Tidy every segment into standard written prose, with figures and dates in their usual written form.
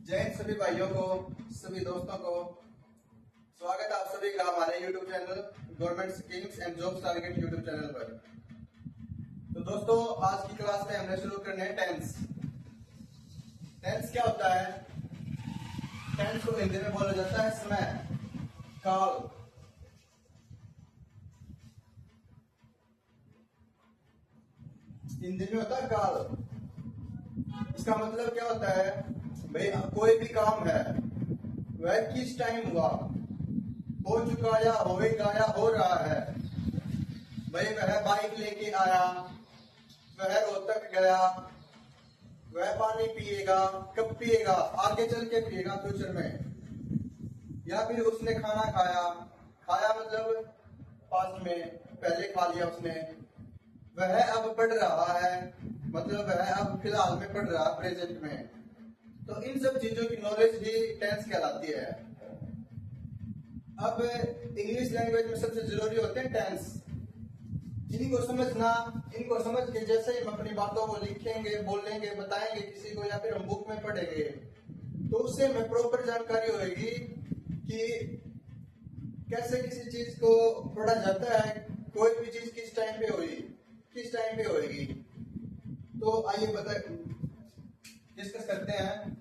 जय हिंद सभी भाइयों को, सभी दोस्तों को। स्वागत है आप सभी का हमारे YouTube channel government schemes and jobs target YouTube channel पर। तो दोस्तों, आज की क्लास में हमने शुरू करने हैं टेंस। टेंस क्या होता है? टेंस को हिंदी में बोला जाता है समय, काल। हिंदी में होता है काल। इसका मतलब क्या होता है भाई? कोई भी काम है वह किस टाइम हुआ, हो चुका या होएगा या हो रहा है। भाई वह बाइक लेके आया, वह रोहतक गया, वह पानी पिएगा, कब पिएगा? आगे चल के पिएगा, फ्यूचर में। या फिर उसने खाना खाया, खाया मतलब पास्ट में, पहले खा लिया उसने। वह अब पढ़ रहा है, मतलब वह अब फिलहाल में पढ़ रहा है, प्रेजेंट में। तो इन सब चीजों की नॉलेज ही टेंस कहलाती है। अब इंग्लिश लैंग्वेज में सबसे जरूरी होते हैं टेंस। इनको समझना, इनको समझ के जैसे ही हम अपनी बातों को लिखेंगे, बोलेंगे, बताएंगे किसी को, या फिर हम बुक में पढ़ेंगे, तो उससे हमें प्रॉपर जानकारी होगी कि कैसे किसी चीज को पढ़ा जाता है, कोई भी चीज किस टाइम पे होगी, किस टाइम पे होगी। तो आइए डिस्कस करते हैं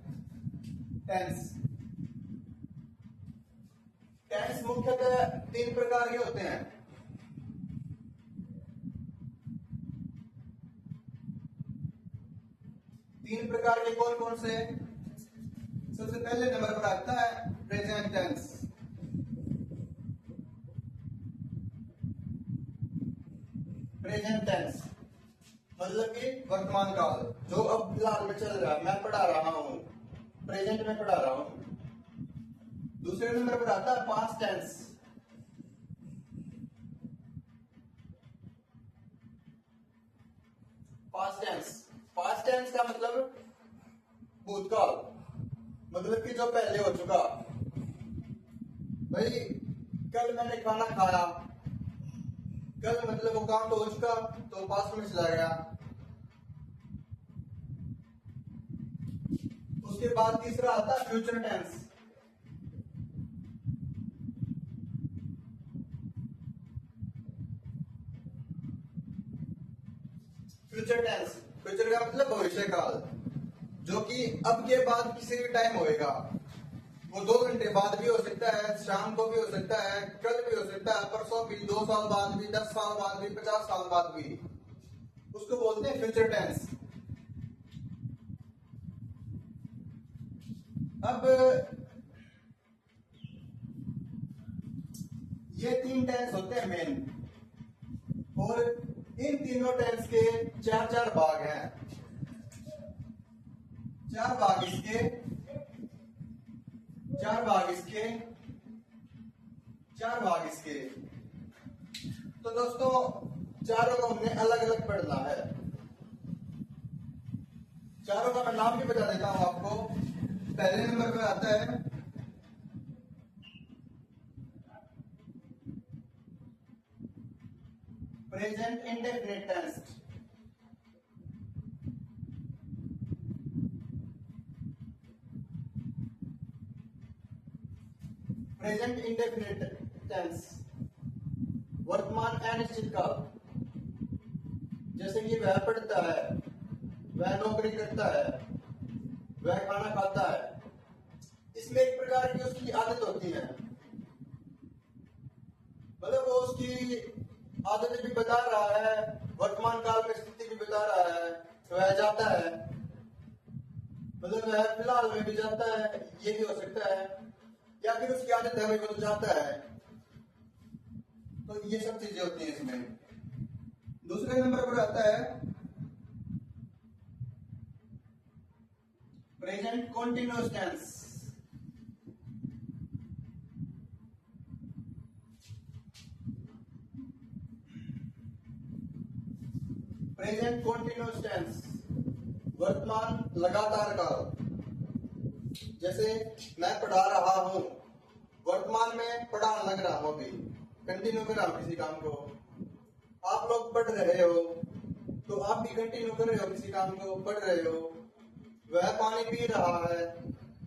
टेंस। टेंस मुख्यतः 3 प्रकार के होते हैं। तीन प्रकार के कौन कौन से? सबसे पहले नंबर पर आता है प्रेजेंट टेंस। प्रेजेंट टेंस मतलब कि वर्तमान काल, जो अब फिलहाल में चल रहा है, मैं पढ़ा रहा हूं, प्रेजेंट में पढ़ा रहा हूं। दूसरे नंबर पर आता है पास्ट टेंस। पास्ट टेंस का मतलब भूतकाल, मतलब कि जो पहले हो चुका। भाई कल मैंने खाना खाया, कल मतलब वो काम तो हो चुका, तो पास्ट में चला गया। उसके बाद तीसरा आता है फ्यूचर टेंस। फ्यूचर का मतलब भविष्य काल, जो कि अब के बाद किसी भी टाइम होएगा। वो 2 घंटे बाद भी हो सकता है, शाम को भी हो सकता है, कल भी हो सकता है, परसों भी, 2 साल बाद भी, 10 साल बाद भी, 50 साल बाद भी। उसको बोलते हैं फ्यूचर टेंस। अब ये 3 टेंस होते हैं मेन, और इन तीनों टेंस के 4 भाग हैं। 4 भाग इसके, 4 भाग इसके, 4 भाग इसके। तो दोस्तों, चारों को हमने अलग अलग पढ़ना है। चारों का मैं नाम भी बता देता हूं आपको। पहले नंबर पर आता है present indefinite tense. Present indefinite tense वर्तमान अनिश्चित काल। जैसे कि वह पढ़ता है, वह नौकरी करता है, वह खाना खाता है। इसमें एक प्रकार की उसकी आदत होती है, मतलब वो उसकी आदत भी बता रहा है, वर्तमान काल में स्थिति भी बता रहा है। वह जाता है, मतलब वह फिलहाल में भी जाता है, ये भी हो सकता है, या फिर उसकी आदत है वही वो तो जाता है। तो ये सब चीजें होती हैं इसमें। दूसरे नंबर पर आता है present continuous tense. Present continuous tense वर्तमान लगातार काल। जैसे मैं पढ़ा रहा हूं, वर्तमान में पढ़ाने लग रहा हूं, अभी कंटिन्यू कर रहा हूं किसी काम को। आप लोग पढ़ रहे हो, तो आप भी कंटिन्यू कर रहे हो किसी काम को, पढ़ रहे हो। वह पानी पी रहा है,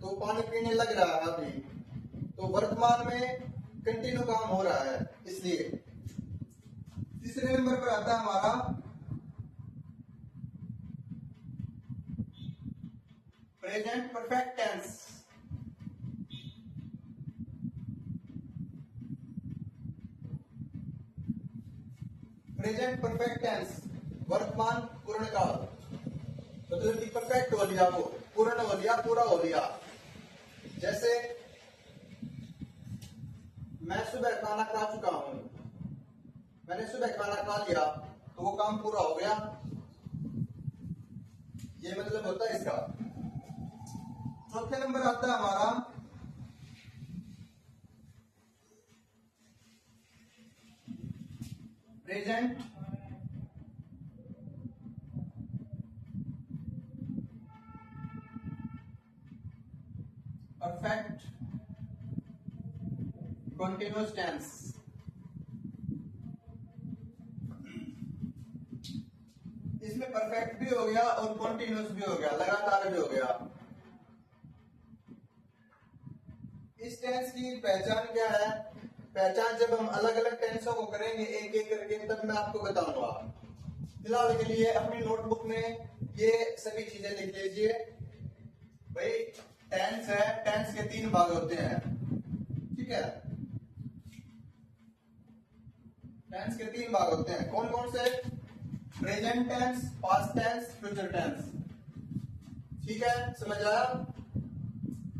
तो पानी पीने लग रहा है अभी, तो वर्तमान में कंटिन्यू काम हो रहा है इसलिए। तीसरे नंबर पर आता है हमारा present perfect tense. Present perfect tense वर्तमान पूर्ण काल, मतलब कि परफेक्ट हो लिया, वो पूर्ण हो लिया, पूरा हो लिया। जैसे मैं सुबह खाना खा चुका हूं, मैंने सुबह खाना खा लिया तो वो काम पूरा हो गया, ये मतलब होता है इसका। चौथे नंबर आता है हमारा प्रेजेंट परफेक्ट कंटिन्यूअस टेंस। इसमें परफेक्ट भी हो गया और कॉन्टिन्यूस भी हो गया, लगातार भी हो गया। इस टेंस की पहचान क्या है? पहचान जब हम अलग अलग टेंसों को करेंगे एक एक करके, तब मैं आपको बताऊंगा। फिलहाल के लिए अपनी नोटबुक में ये सभी चीजें लिख लीजिए। भाई टेंस है, टेंस के 3 भाग होते हैं, ठीक है। टेंस के 3 भाग होते हैं, कौन कौन से? Present tense, past tense, future tense, ठीक है, समझ आया?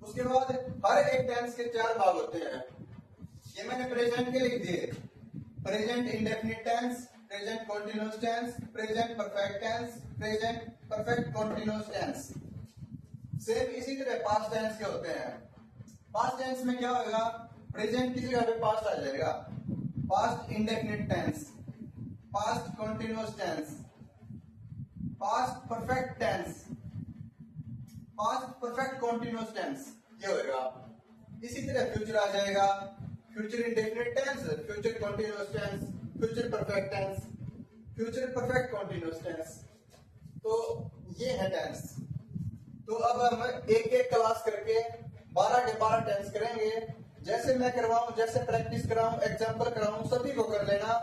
उसके बाद हर एक टेंस के 4 भाग होते हैं। ये मैंने प्रेजेंट के लिख दिए, present indefinite tense, present continuous tense, present perfect tense, present perfect continuous tense. Same इसी तरह पास्ट टेंस के होते हैं। पास्ट टेंस में क्या होगा? प्रेजेंट की जगह पे पास्ट आ जाएगा, past indefinite tense, past continuous tense, past perfect tense, past perfect continuous tense, ये होगा। इसी तरह फ्यूचर आ जाएगा, future indefinite tense, future continuous tense, future perfect tense, future perfect continuous tense. तो ये है टेंस। तो अब हम एक एक क्लास करके 12 के 12 टेंस करेंगे, जैसे मैं करवाऊं, जैसे प्रैक्टिस कराऊं, एग्जाम्पल कराऊं, सभी को कर लेना,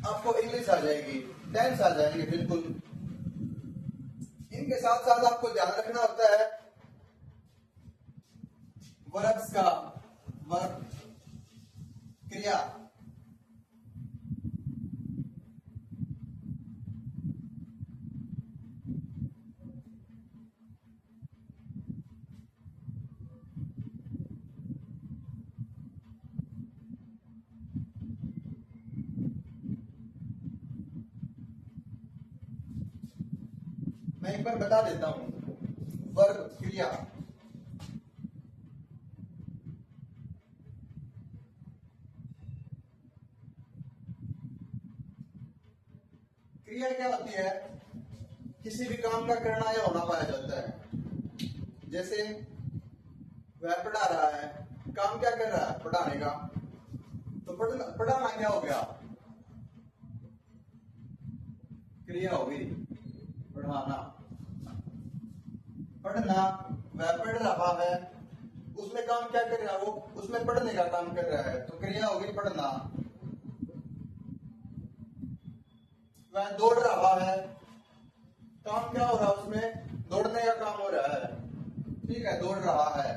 आपको इंग्लिश आ जाएगी, टेंस आ जाएंगे बिल्कुल। इनके साथ साथ आपको ध्यान रखना होता है वर्ब्स का, वर्ब क्रिया। मैं एक बार बता देता हूं, वर्ब क्रिया। क्रिया क्या होती है? किसी भी काम का करना या होना पाया जाता है। जैसे वह पढ़ा रहा है, काम क्या कर रहा है? पढ़ाने का। तो पढ़ाना क्या हो गया? क्रिया होगी, पढ़ाना। पढ़ना, वह पढ़ रहा है, उसमें काम क्या कर रहा है? वो उसमें पढ़ने का काम कर रहा है, तो क्रिया होगी पढ़ना। वह दौड़ रहा है, काम क्या हो रहा है? उसमें दौड़ने का काम हो रहा है, ठीक है, दौड़ रहा है,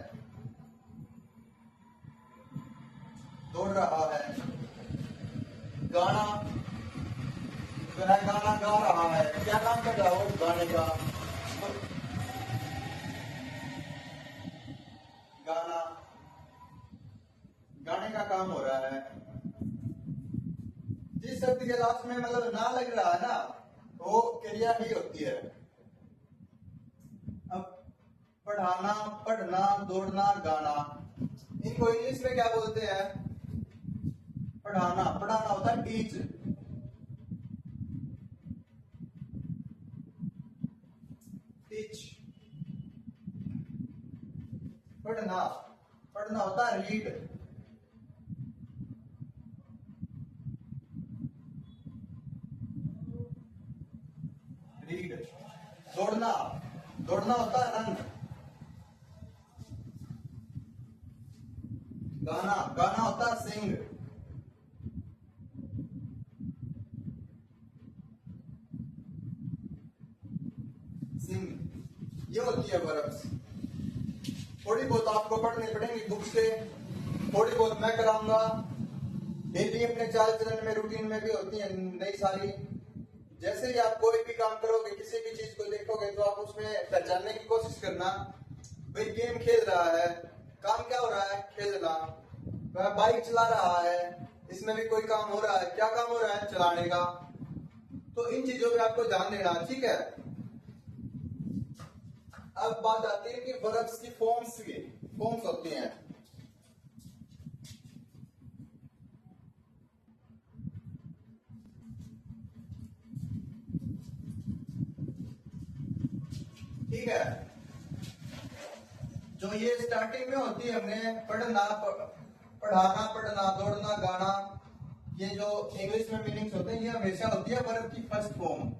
दौड़ रहा है। गाना, वह गाना गा रहा है, क्या काम कर रहा हो? गाने का। गाना, गाने का काम हो रहा है। जिस शब्द के लास्ट में मतलब ना लग रहा है ना, वो क्रिया ही होती है। अब पढ़ाना, पढ़ना, दौड़ना, गाना, इनको इंग्लिश में क्या बोलते हैं? पढ़ाना। पढ़ाना होता है टीच, टीच। पढ़ना, पढ़ना होता है रीड, रीड। दौड़ना, दौड़ना होता है रन, गाना, गाना होता है सिंग। सिंग ये होती है वर्ब्स। थोड़ी बहुत आपको पढ़नी पड़ेंगी बुक से, थोड़ी बहुत मैं कराऊंगा। डेली अपने चाल चलन में, रूटीन में भी होती है नई सारी। जैसे ही आप कोई भी काम करोगे, किसी भी चीज को देखोगे, तो आप उसमें पहचानने की कोशिश करना। भाई गेम खेल रहा है, काम क्या हो रहा है? खेलना। वह बाइक चला रहा है, इसमें भी कोई काम हो रहा है। क्या काम हो रहा है? चलाने का। तो इन चीजों पे आपको ध्यान देना, ठीक है। अब बात आती है कि वर्ब्स की फॉर्म्स की। फॉर्म्स होती हैं, ठीक है। जो ये स्टार्टिंग में होती है, हमने पढ़ना, पढ़ाना, पढ़ना, दौड़ना, गाना, ये जो इंग्लिश में मीनिंग्स होते हैं, ये हमेशा होती है वर्ब की फर्स्ट फॉर्म,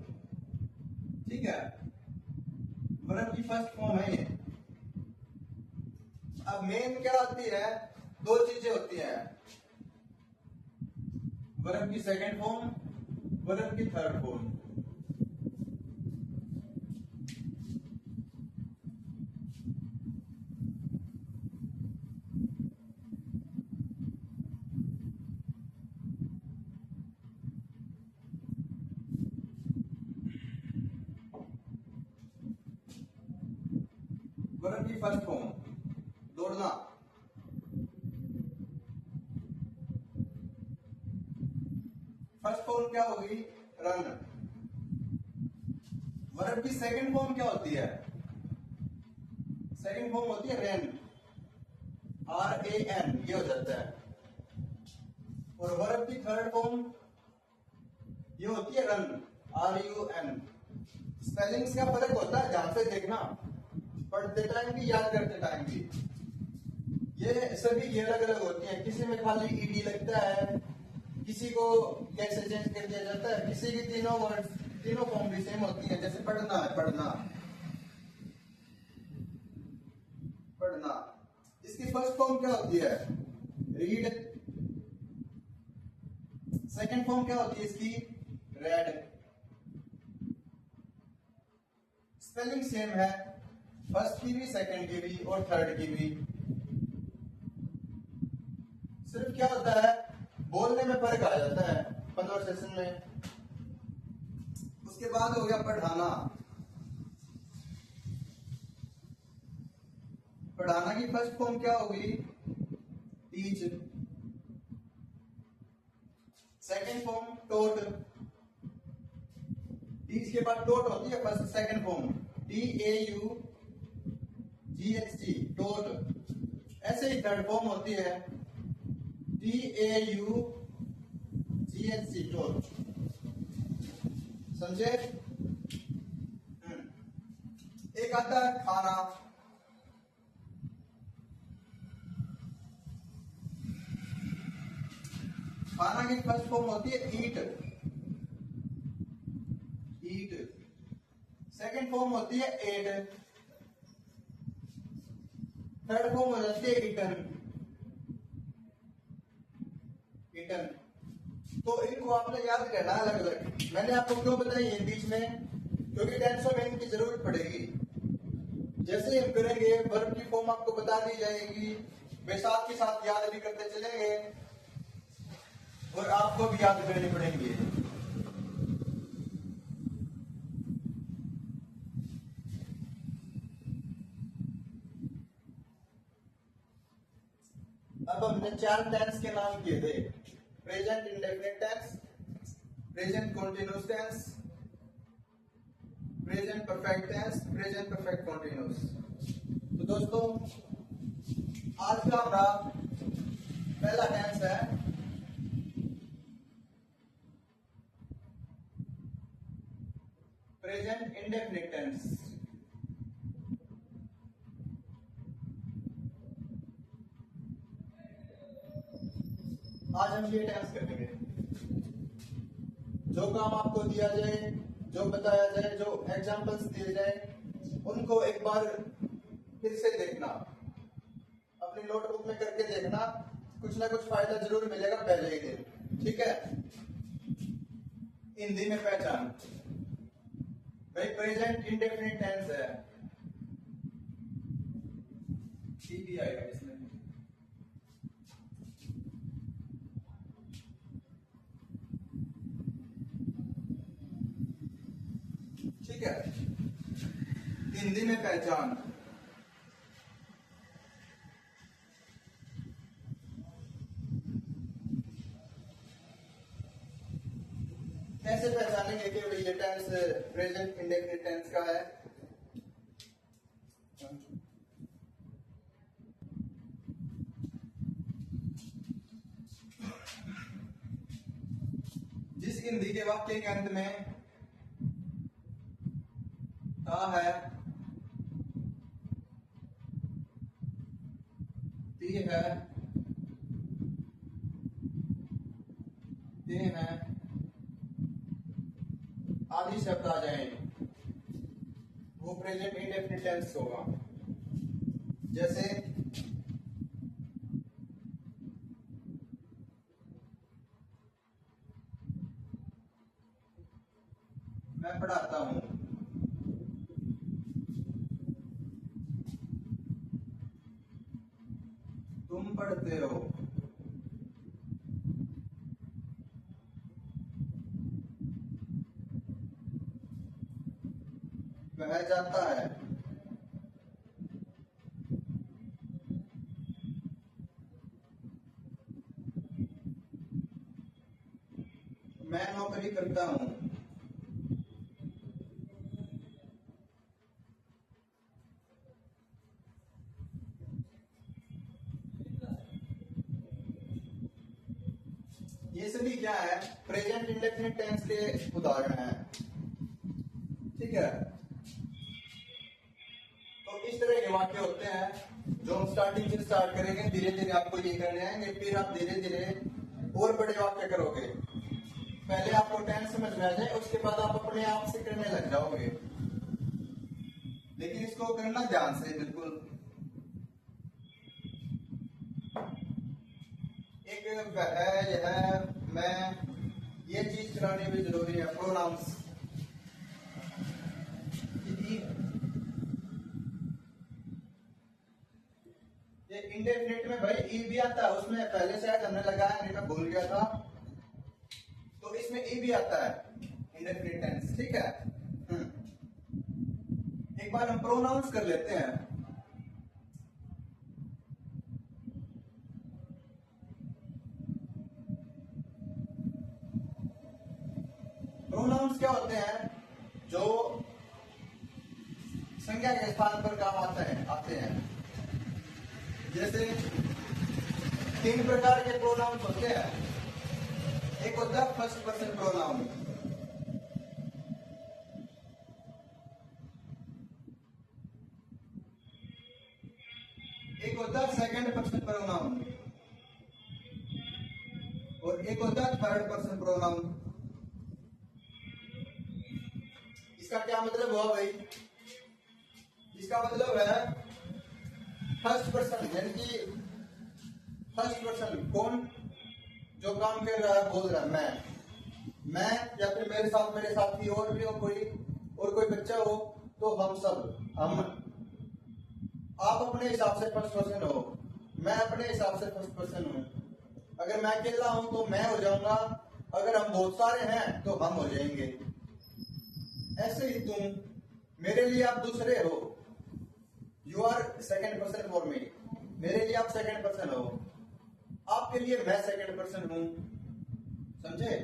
ठीक है। वर्ब की फर्स्ट फॉर्म है ये। अब मेन क्या होती है? दो चीजें होती हैं, वर्ब की सेकंड फॉर्म, वर्ब की थर्ड फॉर्म। वर्ब की फर्स्ट फॉर्म, दौड़ना। फर्स्ट फॉर्म क्या होगी? रन। वर्ब की सेकंड फॉर्म क्या होती है? सेकंड फॉर्म होती है रैन, RAN, ये हो जाता है। और वर्ब की थर्ड फॉर्म ये होती है रन, RUN। स्पेलिंग्स का फर्क होता है, ध्यान से देखना, पढ़ते टाइम भी, याद करते टाइम भी। ये सभी की अलग अलग होती है। किसी में खाली ED लगता है, किसी को कैसे चेंज कर दिया जाता है, किसी की तीनों वर्ड, तीनों फॉर्म भी सेम होती है। जैसे पढ़ना है, पढ़ना, पढ़ना, इसकी फर्स्ट फॉर्म क्या होती है? रीड। सेकंड फॉर्म क्या होती है इसकी? रेड। स्पेलिंग सेम है, फर्स्ट की भी, सेकंड की भी और थर्ड की भी। सिर्फ क्या होता है, बोलने में फर्क आ जाता है कन्वर्सेशन में। उसके बाद हो गया पढ़ाना। पढ़ाना की फर्स्ट फॉर्म क्या होगी? टीच। सेकंड फॉर्म टोट। टीच के बाद टोट होती है फर्स्ट सेकंड फॉर्म, TAUGHT, टोट। ऐसे ही थर्ड फॉर्म होती है TAUGHT, टोट। समझे? एक आता है खाना। खाना की फर्स्ट फॉर्म होती है ईट, ईट। सेकंड फॉर्म होती है एट, थर्ड फॉर्म हो जाती है इटन, इटन। तो इनको आपने याद करना अलग अलग। मैंने आपको क्यों बताई है बीच में? क्योंकि टेंसों में इनकी जरूरत पड़ेगी। जैसे ही हम करेंगे, वर्ब की फॉर्म आपको बता दी जाएगी, वे साथ के साथ याद भी करते चलेंगे और आपको भी याद करनी पड़ेंगे। अब हमने 4 टेंस के नाम किए थे, present indefinite tense, present continuous tense, present perfect tense, present perfect continuous. तो दोस्तों, आज का हमारा पहला टेंस है प्रेजेंट इंडेफिनिट टेंस। आज हम ये टेंस करेंगे। जो काम आपको दिया जाए, जो बताया जाए, जो एग्जांपल्स दिए जाए, उनको एक बार फिर से देखना, अपनी नोटबुक में करके देखना कुछ ना कुछ फायदा जरूर मिलेगा पहले ही दिन, ठीक है। हिंदी में पहचान भाई प्रेजेंट इंडेफिनिट टेंस है, भी आएगा इसमें। ठीक है, हिंदी में पहचान। कैसे पहचानेंगे कि ये टेंस प्रेजेंट इंडेफिनिट टेंस का है? जिस हिंदी के वाक्य के अंत में था है, ती है, ते है आदि शब्द आ जाए वो प्रेजेंट इंडेफिनिट टेंस होगा। जैसे मैं पढ़ाता हूं, तुम पढ़ते हो, वह जाता है, मैं नौकरी करता हूं। ये सभी क्या है? प्रेजेंट इंडेफिनिट टेंस के उदाहरण हैं, ठीक है। तो इस तरह के वाक्य होते हैं जो हम स्टार्टिंग से स्टार्ट करेंगे, धीरे धीरे आपको ये करने आएंगे, फिर आप धीरे धीरे और बड़े वाक्य करोगे। पहले आपको टेंस समझ में आ जाए, उसके बाद आप अपने आप से करने लग जाओगे, लेकिन इसको करना ध्यान से बिल्कुल। एक वह, यह, मैं, ये चीज चलानी भी जरूरी है। प्रोनाउंस ये इंडेफिनिट में भाई ई भी आता है, उसमें पहले शायद हमने लगाया नहीं, मैं भूल गया था, तो इसमें ई भी आता है इंडेफिनिट टेंस, ठीक है। एक बार हम प्रोनाउंस कर लेते हैं। प्रोनाउंस क्या होते हैं? जो संज्ञा के स्थान पर काम आते हैं। जैसे 3 प्रकार के प्रोनाउंस होते हैं। एक होता है फर्स्ट पर्सन प्रोनाउन, एक होता है सेकंड पर्सन प्रोनाउन, और एक होता है थर्ड पर्सन प्रोनाउन। इसका क्या मतलब हुआ भाई? इसका मतलब है फर्स्ट पर्सन, यानी कि फर्स्ट पर्सन कौन? जो काम कर रहा है, बोल रहा है मैं, या फिर मेरे साथ मेरे साथी और भी हो, कोई बच्चा हो, तो हम सब, हम। आप अपने हिसाब से फर्स्ट पर्सन हो, मैं अपने हिसाब से फर्स्ट पर्सन हूं। अगर मैं अकेला हूं तो मैं हो जाऊंगा, अगर हम बहुत सारे हैं तो हम हो जाएंगे। ऐसे ही तुम मेरे लिए आप दूसरे हो, you are second person for me, मेरे लिए आप सेकेंड पर्सन हो, आपके लिए मैं सेकेंड पर्सन हूं, समझे?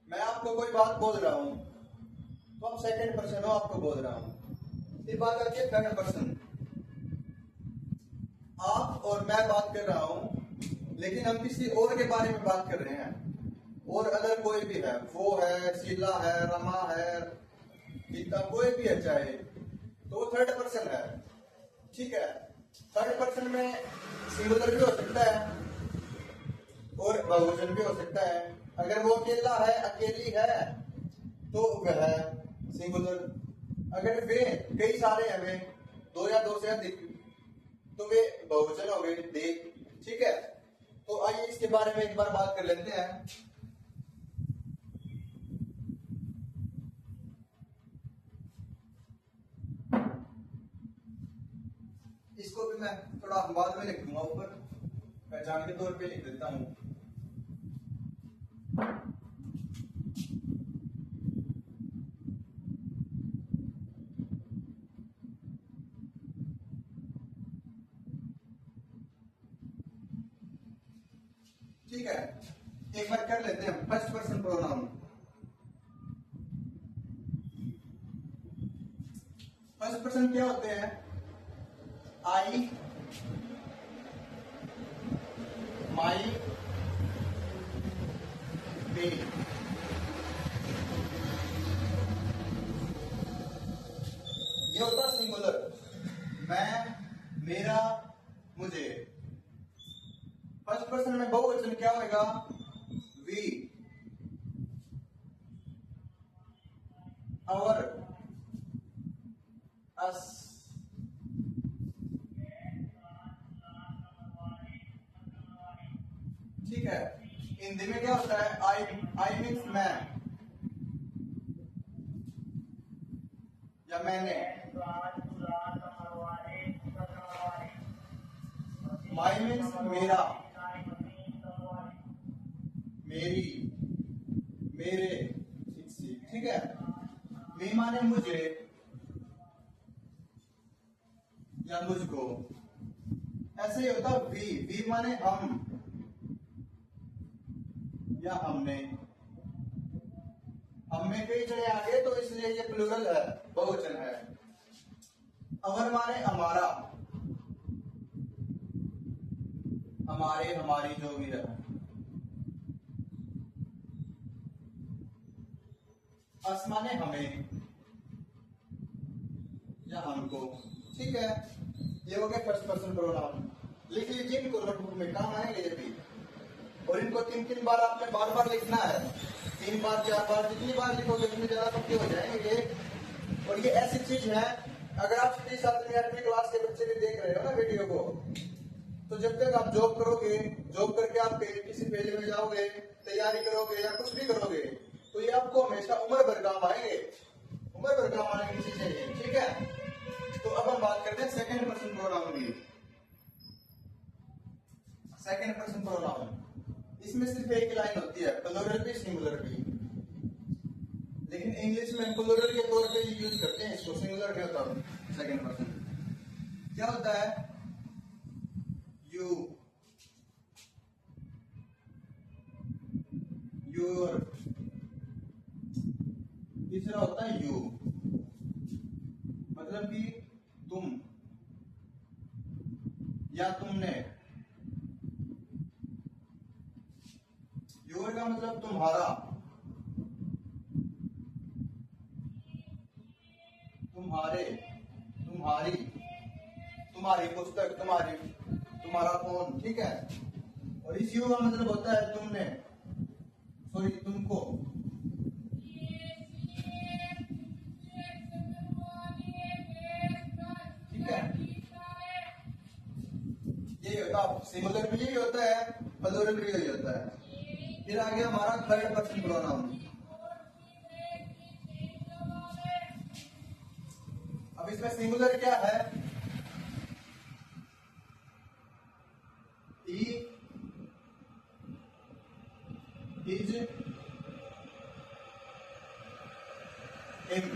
मैं आपको कोई बात बोल रहा हूं तो आप सेकेंड पर्सन हो, आपको बोल रहा हूं। फिर बात आती है थर्ड पर्सन, आप और मैं बात कर रहा हूं, लेकिन हम किसी और के बारे में बात कर रहे हैं, और अगर कोई भी है, वो है, शीला है, रमा है, गीता, कोई भी है चाहे, तो वो थर्ड पर्सन है, ठीक है। थर्ड पर्सन में सिंगुलर भी हो सकता है और बहुवचन भी हो सकता है। अगर वो अकेला है, अकेली है, तो वह सिंगुलर। अगर वे कई सारे हैं, वे 2 या 2 से अधिक, तो वे बहुवचन हो गए, दे, ठीक है। तो आइए इसके बारे में एक बार बात कर लेते हैं। इसको भी मैं थोड़ा बाद में लिख दूंगा, ऊपर पहचान के तौर पे लिख देता हूं। ठीक है, एक बार कर लेते हैं first person pronoun. First person क्या होते हैं? आई, माई, मे। ये होता है सिंगुलर, मैं, मेरा, मुझे। फर्स्ट पर्सन में बहुवचन क्या होगा? वी, आवर, अस। ठीक है, हिंदी में क्या होता है? आई मीन्स मैं या मैंने। माई मीन्स मेरा, मेरी, मेरे। ठीक है, मी माने मुझे या मुझको। ऐसे ही होता वी माने हम या हमने। हम में कई जने आ गए तो इसलिए ये प्लूरल है, बहुवचन है। अवर माने हमारा, हमारे, हमारी, जो भी है। अस माने हमें या हमको। ठीक है, ये हो गया फर्स्ट पर्सन प्रोनाउन। लिख लीजिए इनको, नोटबुक में काम आएंगे ये भी। और इनको 3-3 बार आपने बार लिखना है। 3 बार 4 बार, जितनी बार लिखोगे उतनी ज्यादा पक्के हो जाएंगे। और ये ऐसी चीज है, अगर आप 6वीं 7वीं 8वीं क्लास के बच्चे भी देख रहे हो ना वीडियो को, तो जब तक आप जॉब करोगे, जॉब करके आप किसी फील्ड में जाओगे, तैयारी करोगे या कुछ भी करोगे, तो ये आपको हमेशा उम्र भर काम आएंगे, उम्र भर काम आने की चीजें हैं। ठीक है, तो अब हम बात करते हैं सेकंड पर्सन प्रोनाउन की। सेकंड पर्सन प्रोनाउन, इसमें सिर्फ एक लाइन होती है, प्लूरल भी सिंगुलर भी। लेकिन इंग्लिश में प्लूरल के तौर पे यूज करते हैं इसको, सिंगुलर नहीं होता। सेकंड पर्सन क्या होता है? You, your. तीसरा होता है यू, मतलब कि तुम या तुमने। योर का मतलब तुम्हारा, तुम्हारे, तुम्हारी, तुम्हारी पुस्तक, तुम्हारा फोन। ठीक है, और इस यू का मतलब होता है तुमने, सॉरी तुमको। ठीक है, यही होता है, सिंगुलर भी यही होता है, प्लूरल भी यही होता है। फिर आ गया हमारा थर्ड पर्सन प्रोनाउन। अब इसमें सिंगुलर क्या है? ही, हिज, हिम।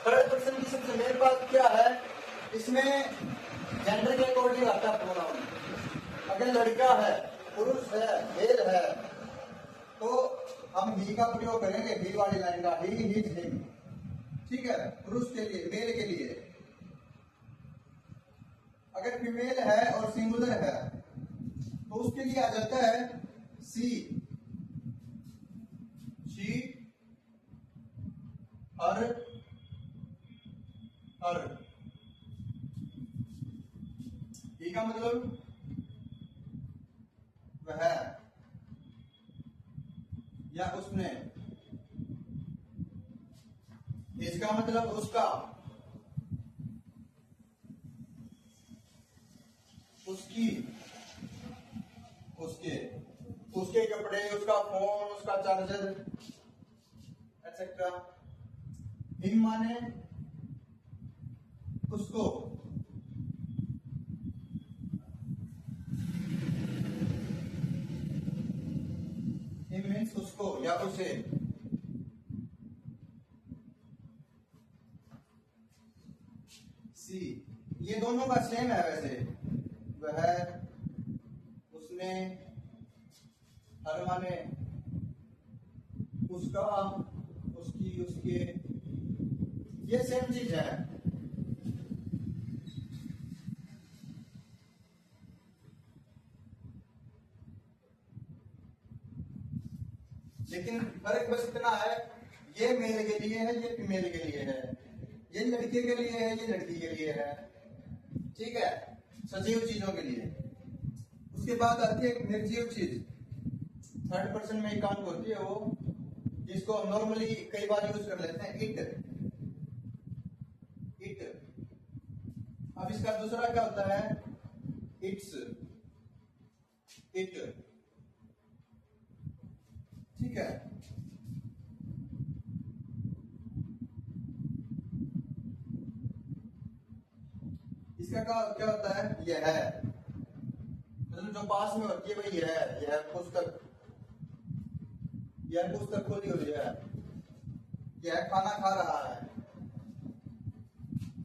थर्ड पर्सन की सबसे मेन बात क्या है? इसमें जेंडर के अकॉर्डिंग आता है प्रोनाउन। अगर लड़का है, पुरुष है, मेल है, तो हम ही का प्रयोग करेंगे, ही वाली लाइन का, ही, हिज, हिम। ठीक है, पुरुष के लिए, मेल के लिए। अगर फीमेल है और सिंगुलर है तो उसके लिए आ जाता है सी, शी, हर, हर। ही का मतलब वह या उसने। इसका मतलब उसका, उसकी। उसके उसके कपड़े, उसका फोन, उसका चार्जर एक्सेट्रा। हिम माने उसको, हिम मीन्स उसको या उसे। सी, ये दोनों का सेम है वैसे। वह, उसने, हर माने उसका, उसकी, उसके, ये सेम चीज है। लेकिन फर्क बस इतना है, ये मेल के लिए है, ये फीमेल के लिए है, ये लड़के के लिए है, ये लड़की के लिए है। ठीक है, सजीव चीजों के लिए। उसके बाद आती है एक निर्जीव चीज, थर्ड पर्सन में काउंट होती है वो, जिसको हम नॉर्मली कई बार यूज कर लेते हैं, इट। इट। अब इसका दूसरा क्या होता है, इट्स, इट। ठीक है, इसका क्या होता है, यह है, मतलब जो पास में होती है भाई, यह पुस्तक, यह पुस्तक खोली हुई है, यह खाना खा रहा है।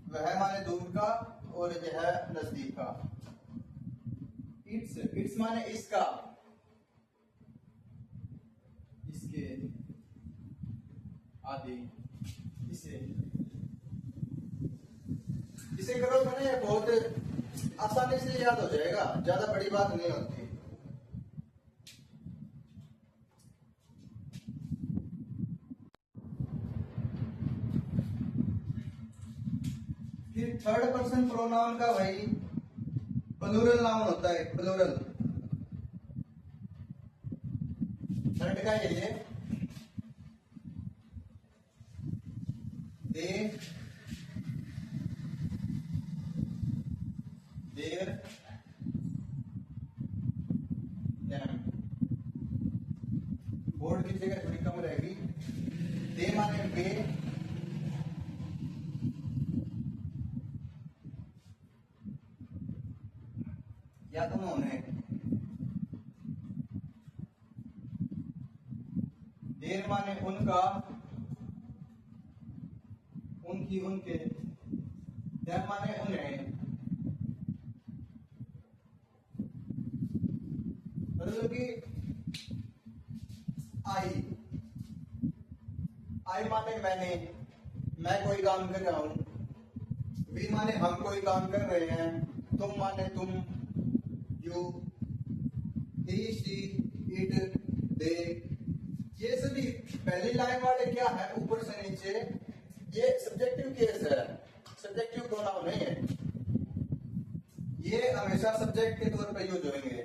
वह माने दूर का और यह नजदीक का। इट्स, इट्स माने इसका, इसके, आदि, इसे। इसे करो तो नहीं, बहुत आसानी से याद हो जाएगा, ज्यादा बड़ी बात नहीं होती। फिर थर्ड पर्सन प्रोनाउन का भाई प्लूरल नाउन होता है, प्लूरल। थर्ड का ये दे, देयर, देम। बोर्ड की जगह थोड़ी कम रहेगी। दे माने वे, या तो उन्होंने। देर माने उनका, उनकी, उनके। देम माने उन्हें, मतलब कि आई। आई माने मैंने, मैं कोई काम कर रहा हूं। वी माने हम कोई काम कर रहे हैं। तुम माने तुम, यू, ही, शी, इट, दे। ये सभी पहली लाइन वाले क्या है, ऊपर से नीचे, ये सब्जेक्टिव केस है, सब्जेक्टिव प्रोनाउन नहीं है। ये हमेशा सब्जेक्ट के तौर पर यूज होंगे।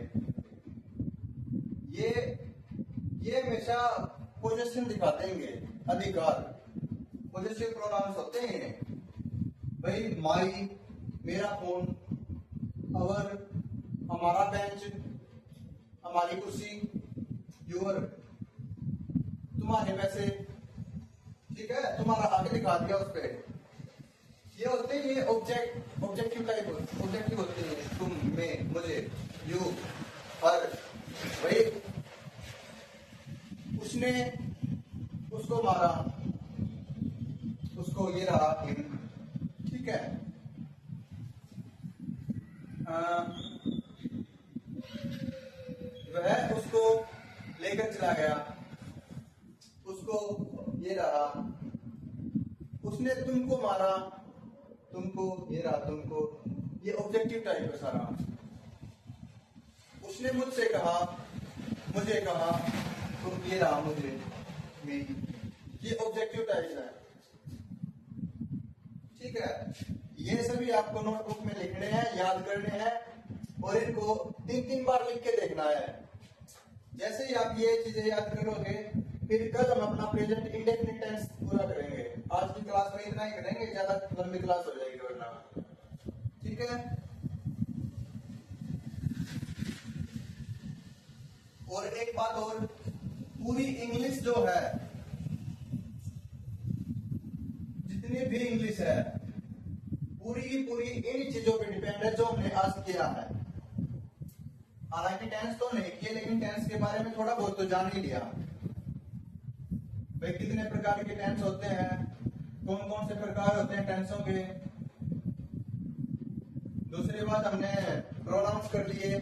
ये हमेशा पोजीशन दिखा देंगे, अधिकार। पोजेसिव प्रोनाउंस होते हैं भाई, माई, मेरा फोन, अवर, हमारा बेंच, हमारी कुर्सी, योर, तुम्हारे पैसे। ठीक है, तुम्हारा हक दिखा दिया उस पर। ये होते हैं, ये ऑब्जेक्टिव टाइप ऑब्जेक्टिव होते हैं। तुम, मैं, मुझे, यू, हर। भाई उसने उसको मारा, उसको ये रहा हिम। ठीक है, वह उसको लेकर चला गया, उसको ये रहा। उसने तुमको मारा, तुमको ये रहा, तुमको। ये ऑब्जेक्टिव टाइप है सारा। उसने मुझसे कहा, मुझे कहा, तुम, ये रहा मुझे, मेरी। ये ऑब्जेक्टिव टाइप है। ठीक है, ये सभी आपको नोटबुक में लिखने हैं, याद करने हैं, और इनको 3-3 बार लिख के देखना है। जैसे ही आप ये चीजें याद करोगे, फिर कल हम अपना प्रेजेंट इंडेफिनिट टेंस पूरा करेंगे। आज की क्लास में इतना ही करेंगे, ज्यादा लंबी क्लास हो जाएगी वरना। ठीक है। और पूरी इंग्लिश जो है, जितनी भी इंग्लिश है पूरी की पूरी इन चीजों पे डिपेंड है जो हमने आज किया है। हालांकि टेंस तो नहीं किए, लेकिन टेंस के बारे में थोड़ा बहुत तो जान ही लिया। भाई कितने प्रकार के टेंस होते हैं, कौन कौन से प्रकार होते हैं टेंसों के। दूसरी बात हमने प्रोनाउंस कर लिए।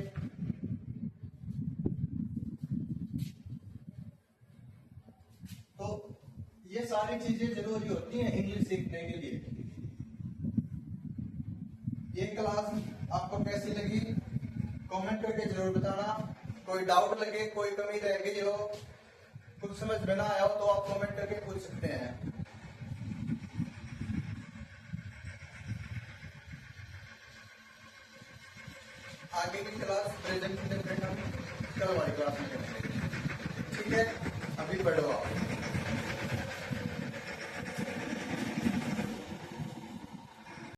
तो ये सारी चीजें जरूरी होती हैं इंग्लिश सीखने के लिए। ये क्लास आपको कैसी लगी कमेंट करके जरूर बताना। कोई डाउट लगे, कोई कमी रह गई हो, कुछ समझ में ना आया हो तो आप कमेंट करके पूछ सकते हैं। आगे की क्लास प्रेजेंट हम कल वाली क्लास में करेंगे। ठीक है, अभी पढ़ो आप।